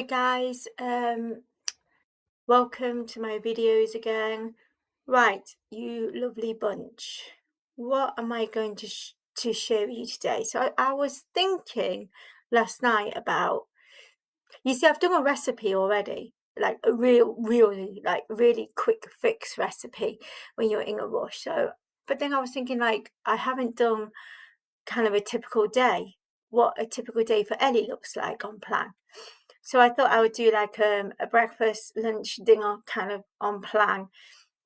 guys, welcome to my videos again. Right, you lovely bunch. What am I going to share with you today? So I was thinking last night about, you see, I've done a recipe already, like a really quick fix recipe when you're in a rush. But then I was thinking, like, I haven't done kind of a typical day, what a typical day for Ellie looks like on plan. So I thought I would do like a breakfast, lunch, dinner kind of on plan,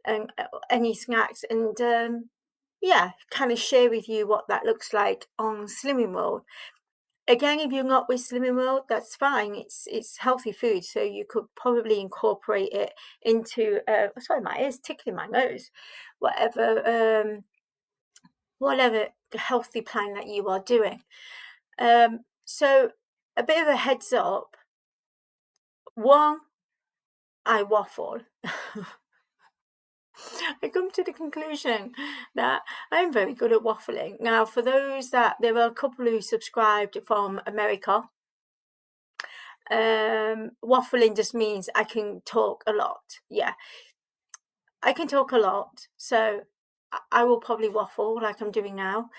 and any snacks, and yeah, kind of share with you what that looks like on Slimming World. Again, if you're not with Slimming World, that's fine. It's healthy food, so you could probably incorporate it into. Sorry, my ear's tickling my nose. Whatever, whatever the healthy plan that you are doing. So a bit of a heads up. One, I waffle. I come to the conclusion that I'm very good at waffling. Now, for those that there are a couple who subscribed from America, waffling just means I can talk a lot. Yeah, I can talk a lot, so I will probably waffle like I'm doing now.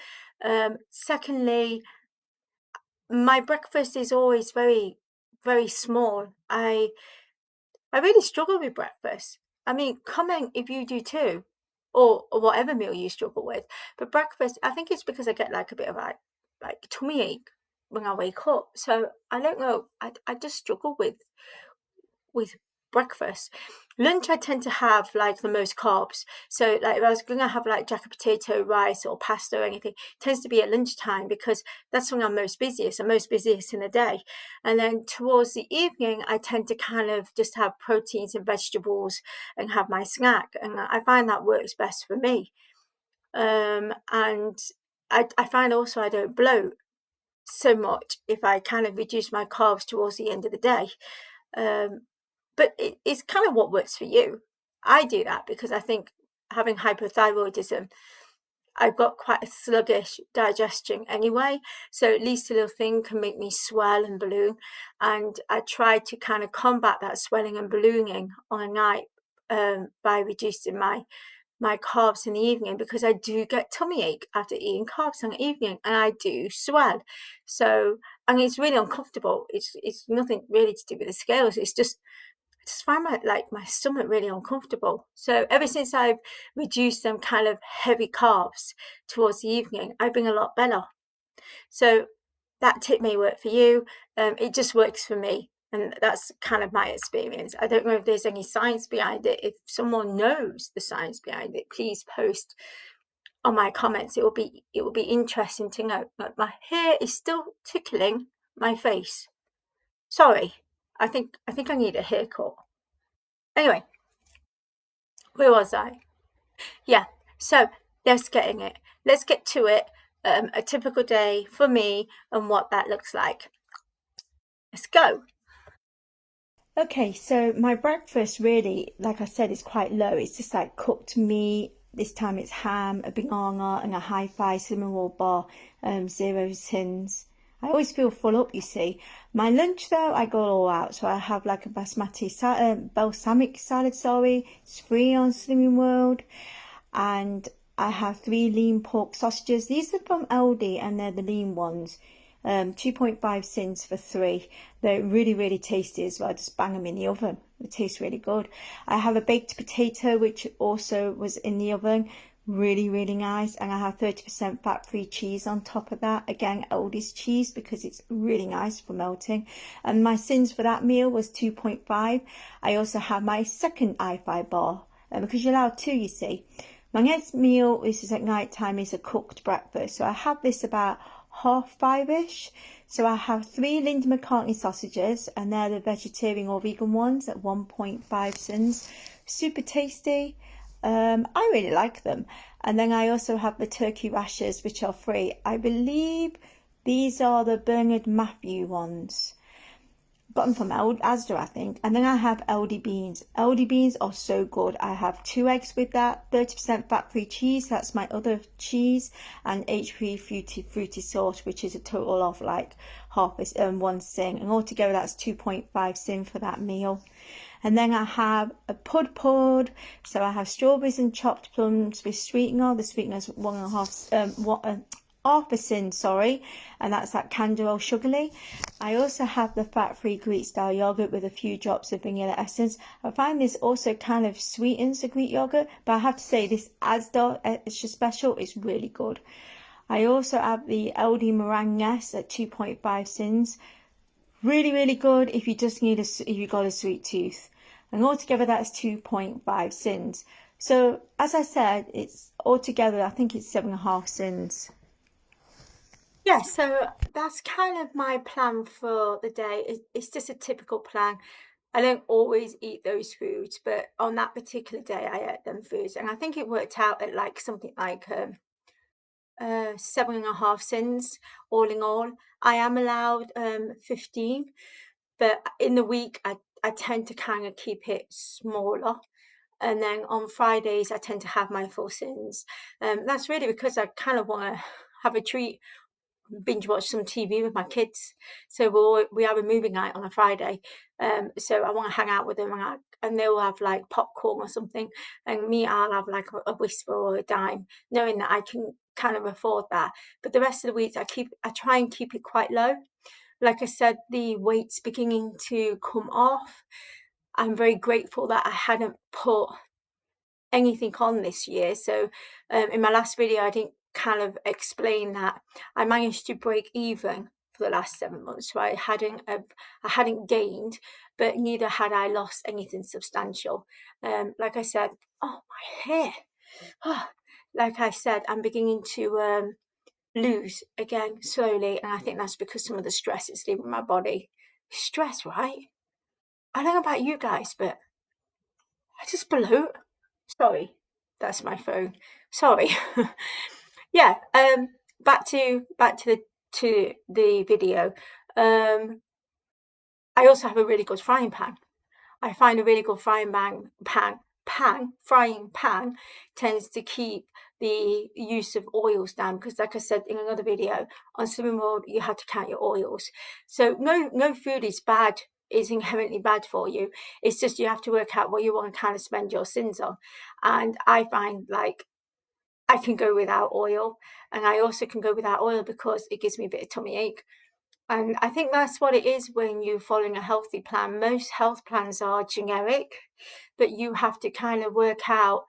Secondly, my breakfast is always very small. I really struggle with breakfast. I mean, comment if you do too, or whatever meal you struggle with. But breakfast, I think it's because I get like a bit of like tummy ache when I wake up. So I don't know. I just struggle with breakfast. Lunch, I tend to have like the most carbs. So like if I was gonna have like jacket potato, rice, or pasta or anything, it tends to be at lunchtime because that's when I'm most busiest. I'm most busiest in the day. And then towards the evening, I tend to kind of just have proteins and vegetables and have my snack. And I find that works best for me. And I find also I don't bloat so much if I kind of reduce my carbs towards the end of the day. But it's kind of what works for you. I do that because I think having hypothyroidism, I've got quite a sluggish digestion anyway. So at least a little thing can make me swell and balloon. And I try to kind of combat that swelling and ballooning on a night by reducing my carbs in the evening, because I do get tummy ache after eating carbs in the evening, and I do swell. So, and it's really uncomfortable. It's nothing really to do with the scales. It's just I just find my stomach really uncomfortable. So ever since I've reduced them kind of heavy carbs towards the evening, I've been a lot better. So that tip may work for you. It just works for me. And that's kind of my experience. I don't know if there's any science behind it. If someone knows the science behind it, please post on my comments. It will be interesting to know. My hair is still tickling my face. Sorry. I think I need a haircut. Anyway, where was I? Yeah, so let's get in it. Let's get to it. A typical day for me and what that looks like. Let's go. Okay, so my breakfast really, like I said, is quite low. It's just like cooked meat. This time it's ham, a banana, and a hi-fi cinnamon roll bar, 0 tins. I always feel full up, you see. My lunch though, I go all out. So I have like a balsamic salad, sorry. It's free on Slimming World. And I have 3 lean pork sausages. These are from Aldi and they're the lean ones. 2.5 cents for 3. They're really tasty as well. Just bang them in the oven. They taste really good. I have a baked potato which also was in the oven. Really nice. And I have 30% fat-free cheese on top of that. Again, Aldi's cheese because it's really nice for melting. And my sins for that meal was 2.5. I also have my second hi-fi bar because you're allowed 2, you see. My next meal, this is at night time, is a cooked breakfast. So I have this about 5:30ish. So I have 3 Linda McCartney sausages, and they're the vegetarian or vegan ones at 1.5 cents. Super tasty. I really like them. And then I also have the turkey rashers, which are free. I believe these are the Bernard Matthew ones. got them from Asda, I think. And then I have LD beans. LD beans are so good. I have 2 eggs with that, 30% fat-free cheese. That's my other cheese, and HP fruity sauce, which is a total of like half a 1 sin, and altogether that's 2.5 sin for that meal. And then I have a pud. So I have strawberries and chopped plums with sweetener. The sweetener's 1.5 half a sin, sorry, and that's that Canderel Sugarly. I also have the fat-free Greek style yogurt with a few drops of vanilla essence. I find this also kind of sweetens the Greek yogurt, but I have to say this Asda extra special is really good. I also have the LD meringue at 2.5 sins. Really, really good if you just need if you got a sweet tooth. And altogether that's 2.5 sins. So as I said, it's altogether I think it's 7.5 sins. Yeah, so that's kind of my plan for the day. It's just a typical plan. I don't always eat those foods, but on that particular day, I ate them foods, and I think it worked out at like something like 7.5 sins all in all. I am allowed 15, but in the week, I tend to kind of keep it smaller. And then on Fridays, I tend to have my full sins. That's really because I kind of want to have a treat, binge watch some TV with my kids. So we have a movie night on a Friday. So I want to hang out with them, and they'll have like popcorn or something, and me, I'll have like a whisper or a dime, knowing that I can kind of afford that. But the rest of the weeks, I try and keep it quite low. Like I said, the weight's beginning to come off. I'm very grateful that I hadn't put anything on this year. So in my last video, I didn't kind of explain that I managed to break even for the last 7 months. So I hadn't gained, but neither had I lost anything substantial. Like I said, oh, my hair. Like I said, I'm beginning to lose again slowly, and I think that's because some of the stress is leaving my body. Stress, right? I don't know about you guys, but I just bloat. Sorry, that's my phone. Sorry. Yeah, back to the video. Um, I also have a really good frying pan. I find a really good frying pan tends to keep the use of oils down, because like I said in another video, on Slimming World you have to count your oils. So no food is inherently bad for you. It's just you have to work out what you want to kind of spend your sins on. And I find like I can go without oil, and I also can go without oil because it gives me a bit of tummy ache. And I think that's what it is when you're following a healthy plan. Most health plans are generic, but you have to kind of work out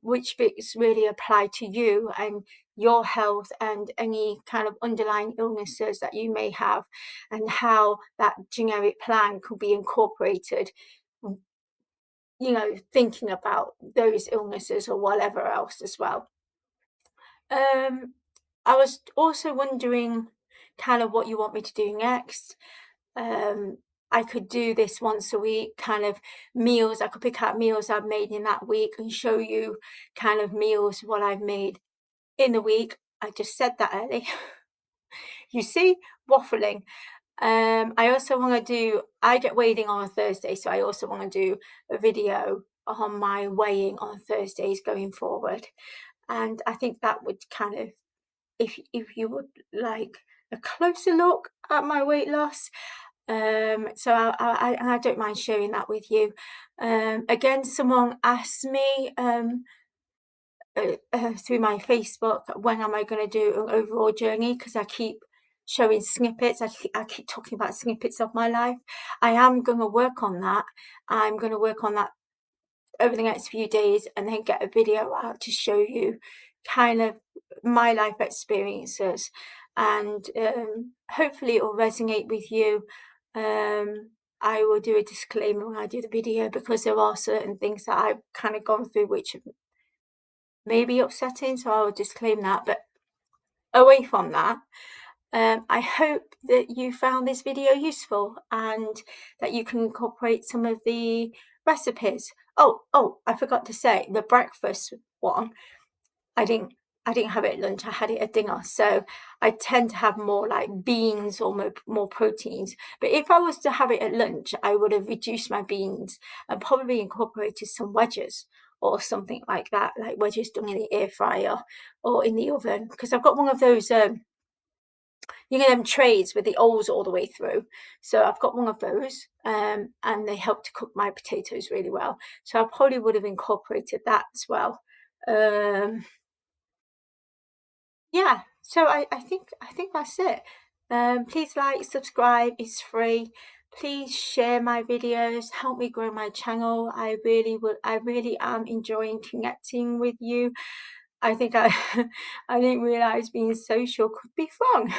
which bits really apply to you and your health and any kind of underlying illnesses that you may have, and how that generic plan could be incorporated, thinking about those illnesses or whatever else as well. Um, I was also wondering kind of what you want me to do next. Um, I could do this once a week, kind of meals. I could pick out meals I've made in that week and show you kind of meals, what I've made in the week. I just said that early. You see, waffling. I also want to I get weighed in on a Thursday, so I also want to do a video on my weighing on Thursdays going forward. And I think that would kind of, if you would like a closer look at my weight loss, so I don't mind sharing that with you. Again, someone asked me through my Facebook, when am I going to do an overall journey, because I keep showing snippets. I keep talking about snippets of my life. I am going to work on that. I'm going to work on that over the next few days, and then get a video out to show you kind of my life experiences, and hopefully it will resonate with you. I will do a disclaimer when I do the video, because there are certain things that I've kind of gone through which may be upsetting, so I will disclaim that. But away from that, I hope that you found this video useful and that you can incorporate some of the recipes. Oh, I forgot to say the breakfast one. I I didn't have it at lunch, I had it at dinner. So I tend to have more like beans or more proteins. But if I was to have it at lunch, I would have reduced my beans and probably incorporated some wedges or something like that, like wedges done in the air fryer or in the oven. Because I've got one of those, them trays with the holes all the way through. So I've got one of those, and they help to cook my potatoes really well. So I probably would have incorporated that as well. Yeah, so I think that's it. Please like, subscribe, it's free. Please share my videos, help me grow my channel. I really am enjoying connecting with you. I think I didn't realize being social could be fun.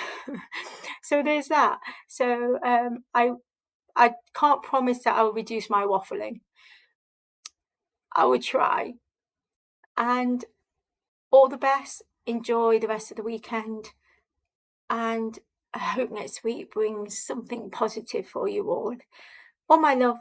So there's that. So I can't promise that I'll reduce my waffling. I will try. And all the best. Enjoy the rest of the weekend. And I hope next week brings something positive for you all. All my love.